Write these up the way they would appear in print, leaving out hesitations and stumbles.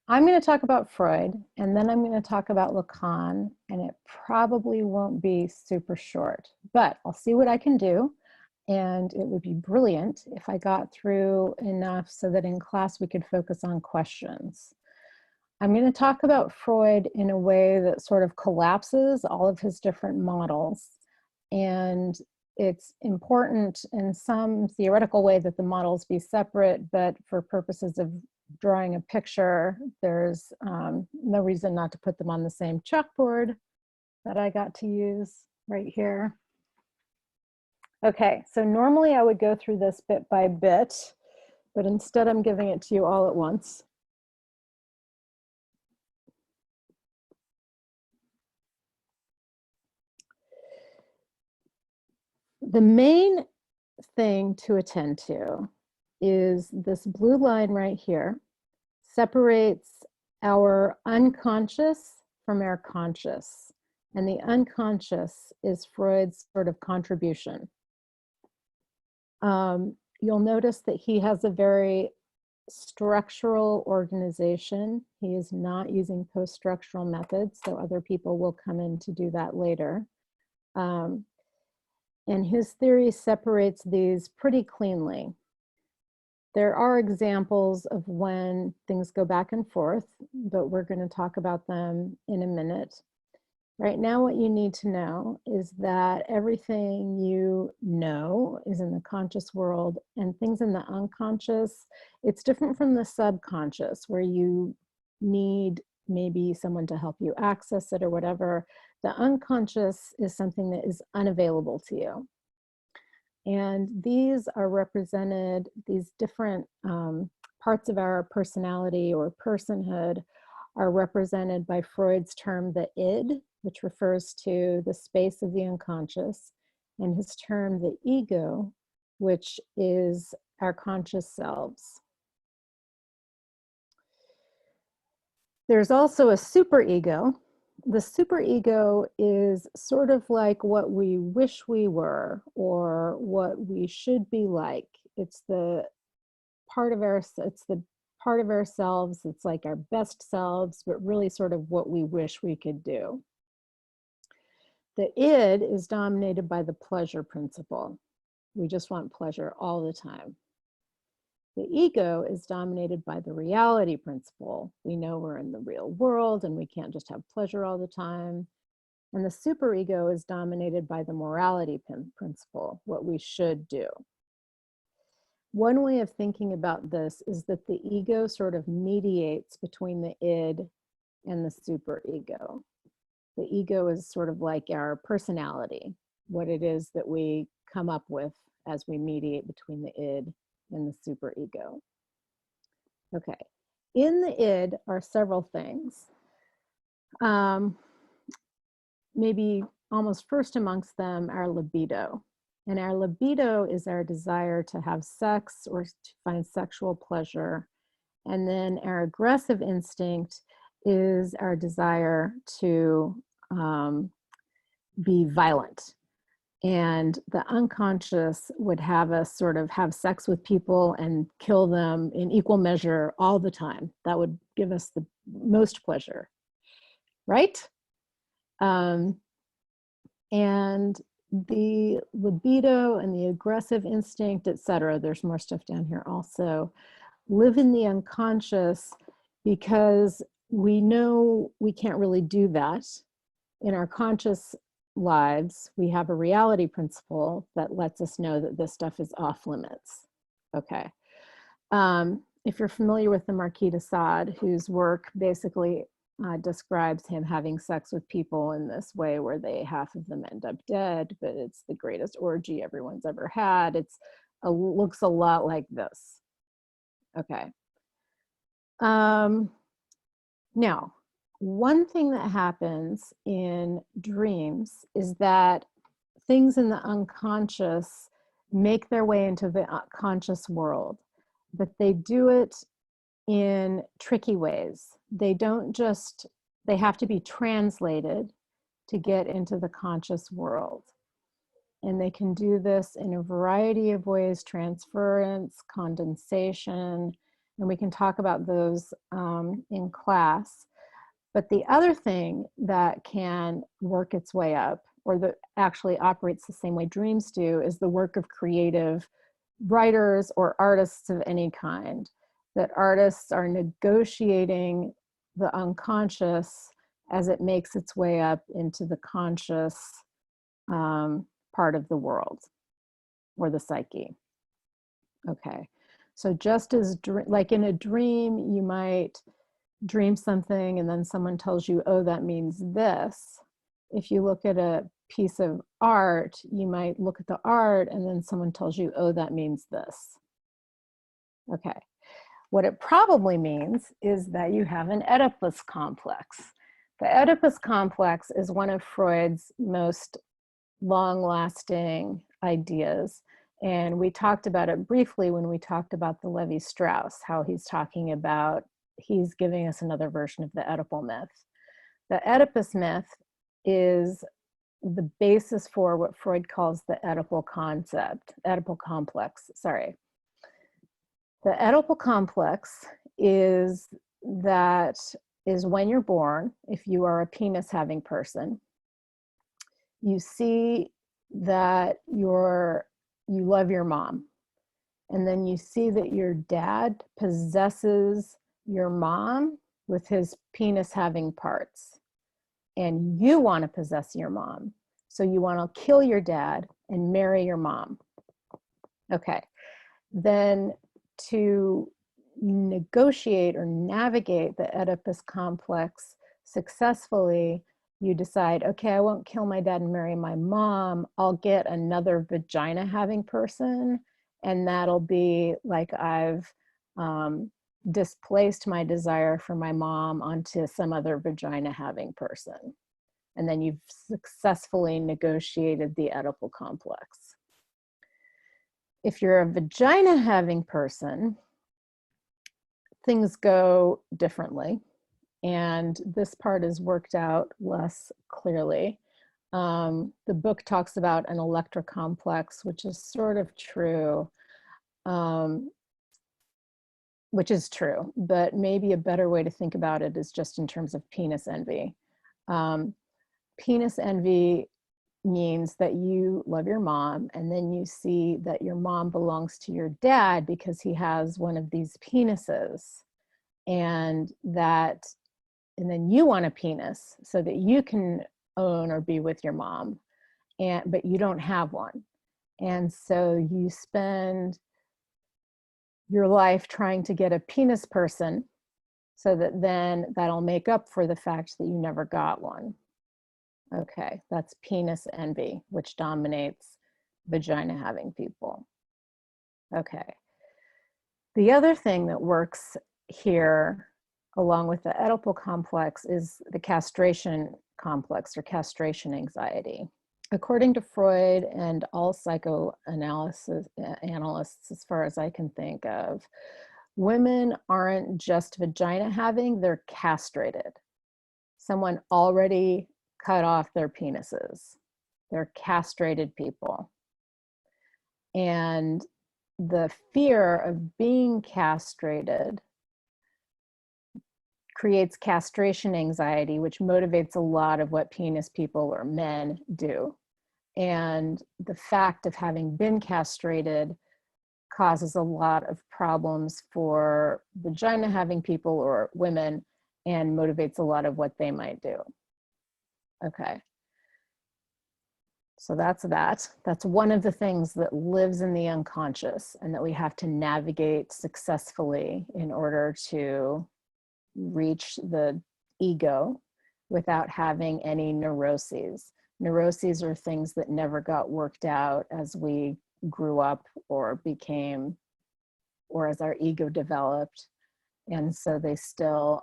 I'm going to talk about Freud, and then I'm going to talk about Lacan, and it probably won't be super short, but I'll see what I can do. And it would be brilliant if I got through enough so that in class we could focus on questions. I'm going to talk about Freud in a way that sort of collapses all of his different models. And it's important in some theoretical way that the models be separate, but for purposes of drawing a picture, there's no reason not to put them on the same chalkboard that I got to use right here. Okay, so normally I would go through this bit by bit, but instead I'm giving it to you all at once. The main thing to attend to is this blue line right here separates our unconscious from our conscious. And the unconscious is Freud's sort of contribution. You'll notice that he has a very structural organization. He is not using post-structural methods, so other people will come in to do that later. And his theory separates these pretty cleanly. There are examples of when things go back and forth, but we're going to talk about them in a minute. Right now, what you need to know is that everything you know is in the conscious world, and things in the unconscious, it's different from the subconscious, where you need maybe someone to help you access it or whatever. The unconscious is something that is unavailable to you. And these are represented, these different parts of our personality or personhood are represented by Freud's term, the id, which refers to the space of the unconscious, and his term, the ego, which is our conscious selves. There's also a superego. The superego is sort of like what we wish we were or what we should be like. It's the part of ourselves. It's like our best selves, but really sort of what we wish we could do. The id is dominated by the pleasure principle. We just want pleasure all the time. The ego is dominated by the reality principle. We know we're in the real world and we can't just have pleasure all the time. And the superego is dominated by the morality principle, what we should do. One way of thinking about this is that the ego sort of mediates between the id and the superego. The ego is sort of like our personality, what it is that we come up with as we mediate between the id and the superego. Okay, in the id are several things. Maybe almost first amongst them, our libido. And our libido is our desire to have sex or to find sexual pleasure. And then our aggressive instinct is our desire to be violent. And the unconscious would have us sort of have sex with people and kill them in equal measure all the time. That would give us the most pleasure, right? And the libido and the aggressive instinct, etc., there's more stuff down here also, live in the unconscious because we know we can't really do that. In our conscious lives, we have a reality principle that lets us know that this stuff is off limits. Okay. If you're familiar with the Marquis de Sade, whose work basically describes him having sex with people in this way where half of them end up dead, but it's the greatest orgy everyone's ever had. Looks a lot like this. Okay. Now, one thing that happens in dreams is that things in the unconscious make their way into the conscious world, but they do it in tricky ways. They have to be translated to get into the conscious world. And they can do this in a variety of ways: transference, condensation, And we can talk about those in class. But the other thing that can work its way up, or that actually operates the same way dreams do, is the work of creative writers or artists of any kind. That artists are negotiating the unconscious as it makes its way up into the conscious part of the world, or the psyche. Okay, so just as, like in a dream, you might dream something and then someone tells you, oh, that means this. If you look at a piece of art, you might look at the art and then someone tells you, oh, that means this. Okay, what it probably means is that you have an Oedipus complex. The Oedipus complex is one of Freud's most long-lasting ideas. And we talked about it briefly when we talked about the Levi-Strauss, how he's talking about, he's giving us another version of the Oedipal myth. The Oedipus myth is the basis for what Freud calls the Oedipal complex, sorry. The Oedipal complex is when you're born, if you are a penis having person, you see that you love your mom. And then you see that your dad possesses your mom with his penis having parts. And you want to possess your mom. So you want to kill your dad and marry your mom. Okay. Then to negotiate or navigate the Oedipus complex successfully, you decide, okay, I won't kill my dad and marry my mom. I'll get another vagina having person. And that'll be like I've displaced my desire for my mom onto some other vagina having person. And then you've successfully negotiated the Oedipal complex. If you're a vagina having person, things go differently. And this part is worked out less clearly. The book talks about an Electra complex, which is sort of true, which is true, but maybe a better way to think about it is just in terms of penis envy. Penis envy means that you love your mom, and then you see that your mom belongs to your dad because he has one of these penises, and then you want a penis so that you can own or be with your mom, but you don't have one. And so you spend your life trying to get a penis person so that then that'll make up for the fact that you never got one. Okay, that's penis envy, which dominates vagina having people. Okay. The other thing that works here, along with the Oedipal complex, is the castration complex, or castration anxiety. According to Freud and all psychoanalysis analysts, as far as I can think of, women aren't just vagina having, they're castrated. Someone already cut off their penises. They're castrated people. And the fear of being castrated creates castration anxiety, which motivates a lot of what penis people or men do. And the fact of having been castrated causes a lot of problems for vagina having people or women, and motivates a lot of what they might do. Okay. So that's that. That's one of the things that lives in the unconscious and that we have to navigate successfully in order to reach the ego without having any neuroses. Neuroses are things that never got worked out as we grew up or became, or as our ego developed. And so they still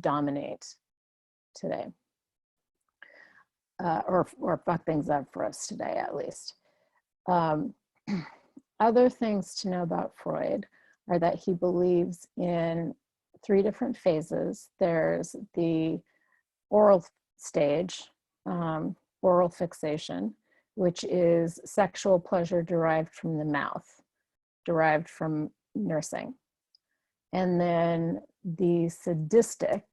dominate today. Or fuck things up for us today, at least. Other things to know about Freud are that he believes in 3 different phases. There's the oral stage, oral fixation, which is sexual pleasure derived from the mouth, derived from nursing. and then the sadistic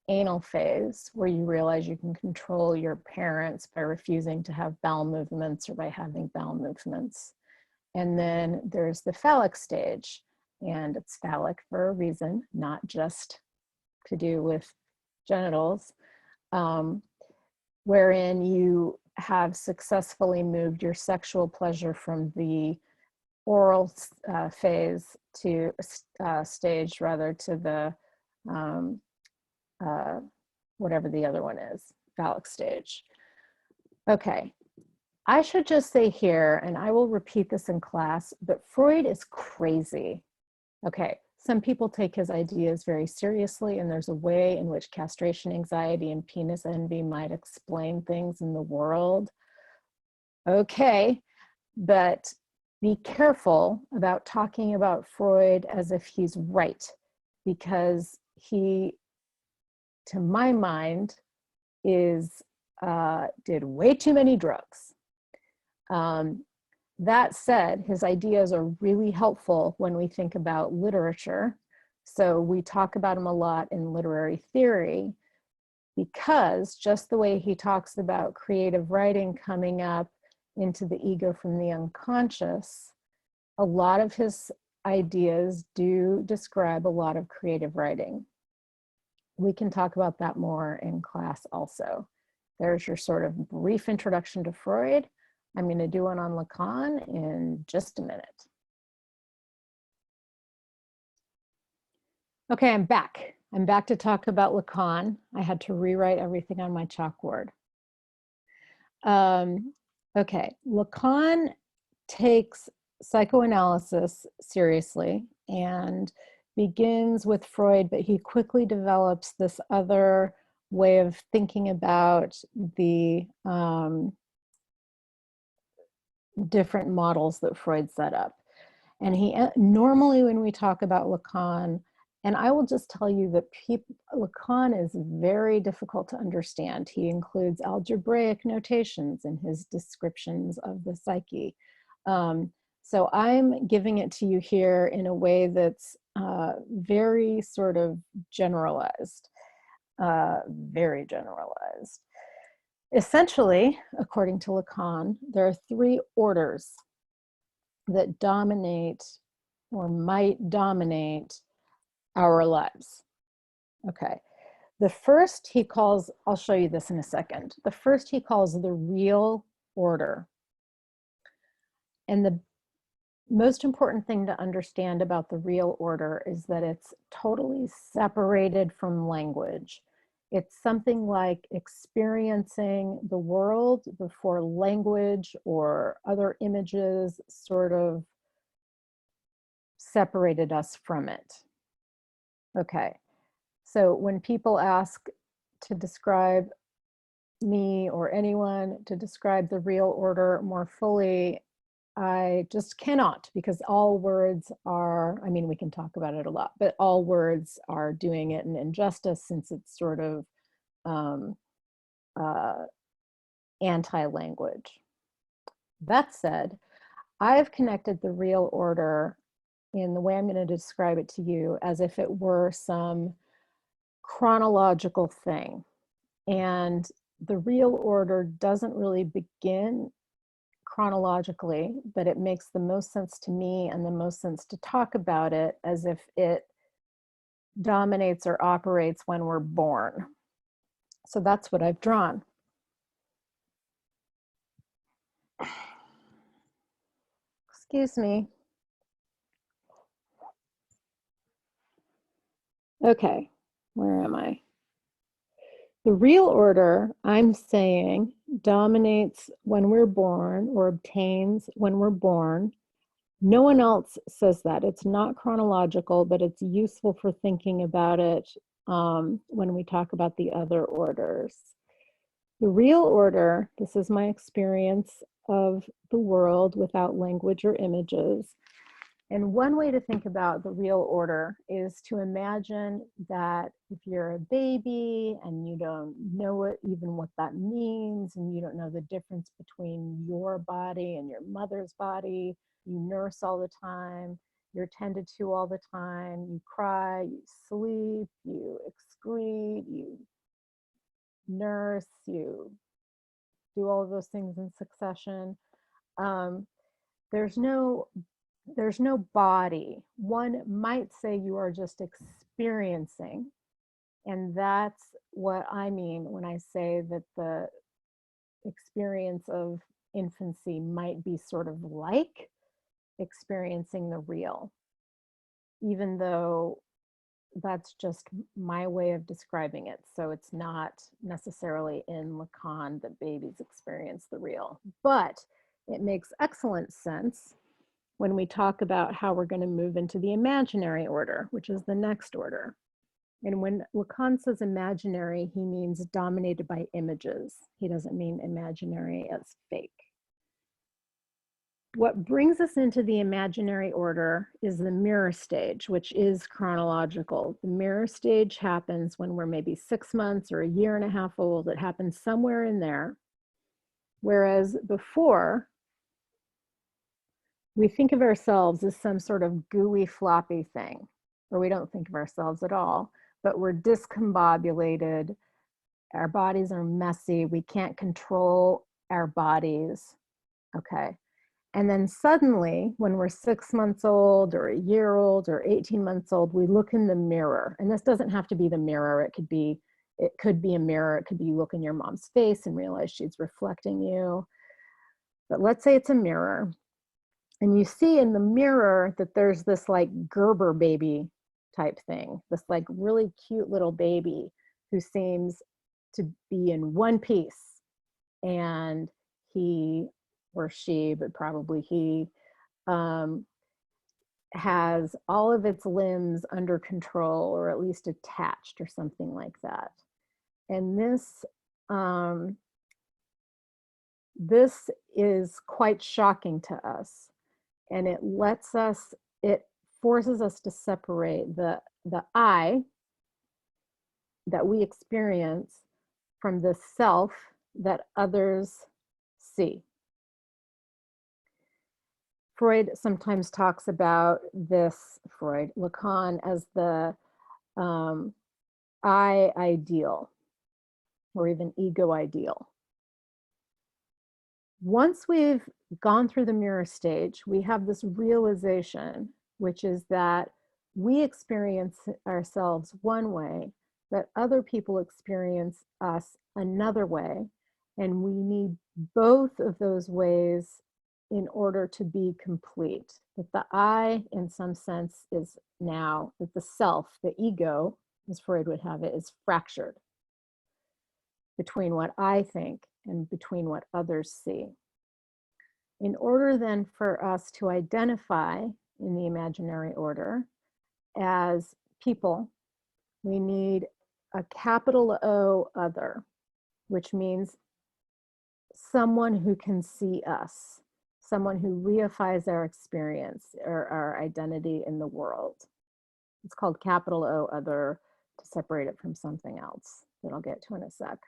anal phase, where you realize you can control your parents by refusing to have bowel movements or by having bowel movements. And then there's the phallic stage, and it's phallic for a reason, not just to do with genitals, wherein you have successfully moved your sexual pleasure from the oral phase to stage, rather, to the whatever the other one is, phallic stage. Okay, I should just say here, and I will repeat this in class, but Freud is crazy. Okay, some people take his ideas very seriously, and there's a way in which castration anxiety and penis envy might explain things in the world. Okay, but be careful about talking about Freud as if he's right, because he, to my mind, did way too many drugs. That said, his ideas are really helpful when we think about literature. So we talk about him a lot in literary theory, because just the way he talks about creative writing coming up into the ego from the unconscious, a lot of his ideas do describe a lot of creative writing. We can talk about that more in class also. There's your sort of brief introduction to Freud. I'm going to do one on Lacan in just a minute. Okay, I'm back. I'm back to talk about Lacan. I had to rewrite everything on my chalkboard. Okay, Lacan takes psychoanalysis seriously and begins with Freud, but he quickly develops this other way of thinking about the different models that Freud set up. And he normally, when we talk about Lacan, and I will just tell you that Lacan is very difficult to understand. He includes algebraic notations in his descriptions of the psyche. So I'm giving it to you here in a way that's very sort of generalized, very generalized. Essentially, according to Lacan, there are three orders that dominate or might dominate our lives. Okay, the first he calls, I'll show you this in a second. The first he calls the real order. And the most important thing to understand about the real order is that it's totally separated from language. It's something like experiencing the world before language or other images sort of separated us from it. Okay, so when people ask to describe me or anyone to describe the real order more fully, I just cannot, because all words are, I mean, we can talk about it a lot, but all words are doing it an injustice, since it's sort of anti-language. That said, I've connected the real order in the way I'm going to describe it to you as if it were some chronological thing. And the real order doesn't really begin chronologically, but it makes the most sense to me and the most sense to talk about it as if it dominates or operates when we're born. So that's what I've drawn. Excuse me. Okay, where am I? The real order, I'm saying, dominates when we're born or obtains when we're born. No one else says that. It's not chronological, but it's useful for thinking about it when we talk about the other orders. The real order, this is my experience of the world without language or images. And one way to think about the real order is to imagine that if you're a baby and you don't know even what that means, and you don't know the difference between your body and your mother's body, you nurse all the time, You're tended to all the time. You cry, you sleep, you excrete, you nurse, you do all of those things in succession. Um, there's no body. One might say you are just experiencing. And that's what I mean when I say that the experience of infancy might be sort of like experiencing the real, even though that's just my way of describing it. So it's not necessarily in Lacan that babies experience the real, but it makes excellent sense when we talk about how we're going to move into the imaginary order, which is the next order. And when Lacan says imaginary, he means dominated by images. He doesn't mean imaginary as fake. What brings us into the imaginary order is the mirror stage, which is chronological. The mirror stage happens when we're maybe 6 months or a year and a half old. It happens somewhere in there. Whereas before, we think of ourselves as some sort of gooey, floppy thing, or we don't think of ourselves at all, but we're discombobulated. Our bodies are messy. We can't control our bodies. Okay. And then suddenly, when we're 6 months old or a year old or 18 months old, we look in the mirror. And this doesn't have to be the mirror. It could be a mirror. It could be you look in your mom's face and realize she's reflecting you. But let's say it's a mirror. And you see in the mirror that there's this like Gerber baby type thing, this like really cute little baby who seems to be in one piece. And he or she, but probably he, has all of its limbs under control or at least attached or something like that. And this is quite shocking to us. And it forces us to separate the I that we experience from the self that others see. Freud sometimes talks about this, Lacan, as the I ideal, or even ego ideal. Once we've gone through the mirror stage, we have this realization, which is that we experience ourselves one way, that other people experience us another way, and we need both of those ways in order to be complete. That the I, in some sense, is now, that the self, the ego, as Freud would have it, is fractured between what I think and between what others see. In order then for us to identify in the imaginary order as people, we need a capital O other, which means someone who can see us, someone who reifies our experience or our identity in the world. It's called capital O other to separate it from something else that I'll get to in a sec.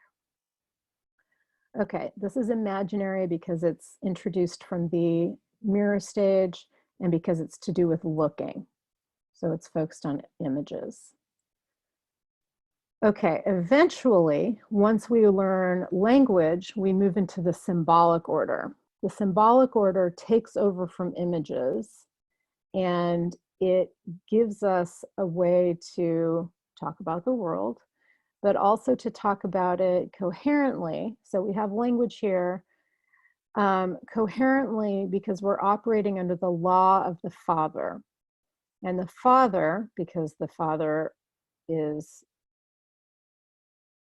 Okay, this is imaginary because it's introduced from the mirror stage and because it's to do with looking. So it's focused on images. Okay, eventually, once we learn language, we move into the symbolic order. The symbolic order takes over from images, and it gives us a way to talk about the world, but also to talk about it coherently. So we have language here coherently because we're operating under the law of the father. And the father, because the father is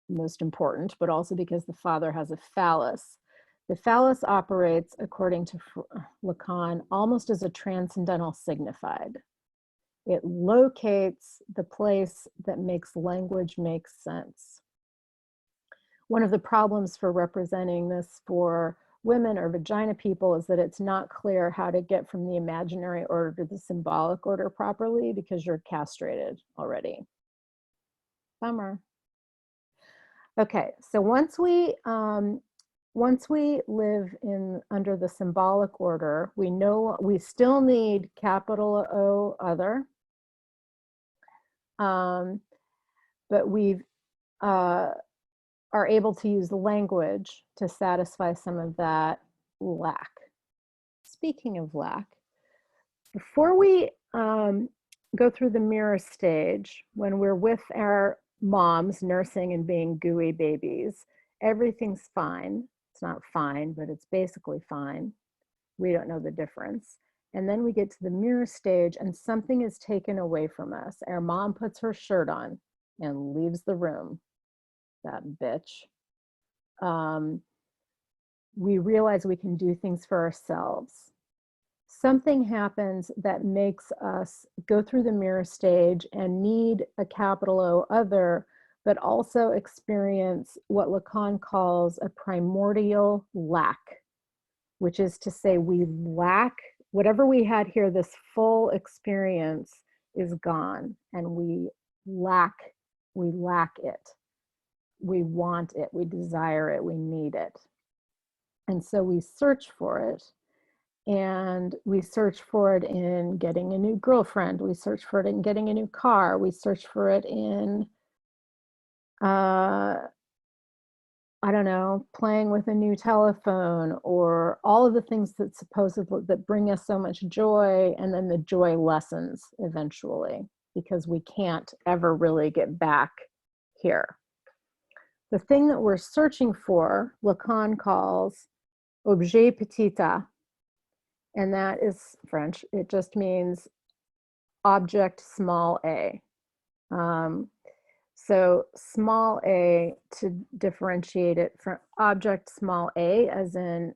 most important, but also because the father has a phallus. The phallus operates, according to Lacan, almost as a transcendental signified. It locates the place that makes language make sense. One of the problems for representing this for women or vagina people is that it's not clear how to get from the imaginary order to the symbolic order properly because you're castrated already. Bummer. Okay, so once we once we live under the symbolic order, we know we still need capital O other, but we've are able to use the language to satisfy some of that lack. Speaking of lack, before we go through the mirror stage, when we're with our moms nursing and being gooey babies, everything's fine. It's not fine, but it's basically fine. We don't know the difference. And then we get to the mirror stage and something is taken away from us. Our mom puts her shirt on and leaves the room. That bitch. We realize we can do things for ourselves. Something happens that makes us go through the mirror stage and need a capital O other, but also experience what Lacan calls a primordial lack, which is to say we lack whatever we had here. This full experience is gone and we lack it. We want it, we desire it, we need it. And so we search for it. And we search for it in getting a new girlfriend. We search for it in getting a new car. We search for it in, I don't know, playing with a new telephone, or all of the things that supposedly that bring us so much joy. And then the joy lessens eventually because we can't ever really get back here. The thing that we're searching for, Lacan calls objet petit a. And that is French. It just means object small a. So small a, to differentiate it from object small a, as in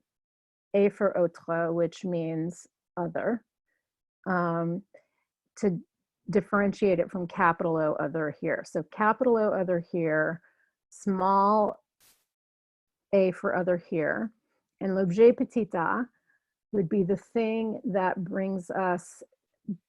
A for autre, which means other, to differentiate it from capital O other here. So capital O other here, small a for other here, and l'objet petit a would be the thing that brings us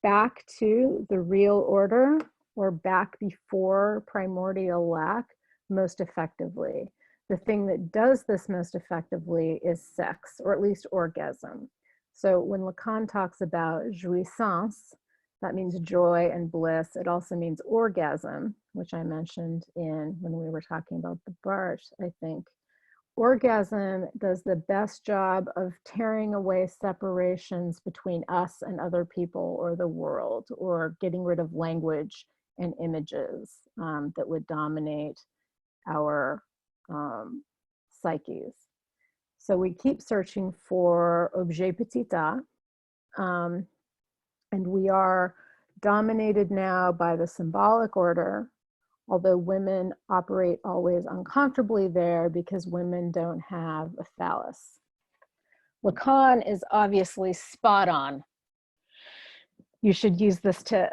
back to the real order or back before primordial lack most effectively. The thing that does this most effectively is sex, or at least orgasm. So when Lacan talks about jouissance, that means joy and bliss. It also means orgasm, which I mentioned when we were talking about the Barthes, I think. Orgasm does the best job of tearing away separations between us and other people or the world, or getting rid of language and images that would dominate our psyches. So we keep searching for objet petit a, and we are dominated now by the symbolic order, although women operate always uncomfortably there because women don't have a phallus. Lacan is obviously spot on. You should use this to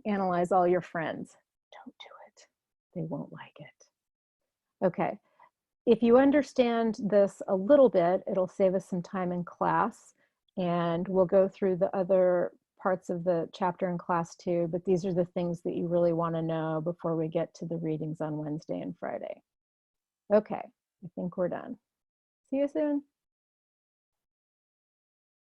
analyze all your friends. Don't do it. They won't like it. Okay. If you understand this a little bit, it'll save us some time in class, and we'll go through the other parts of the chapter in class too, but these are the things that you really want to know before we get to the readings on Wednesday and Friday. Okay, I think we're done. See you soon.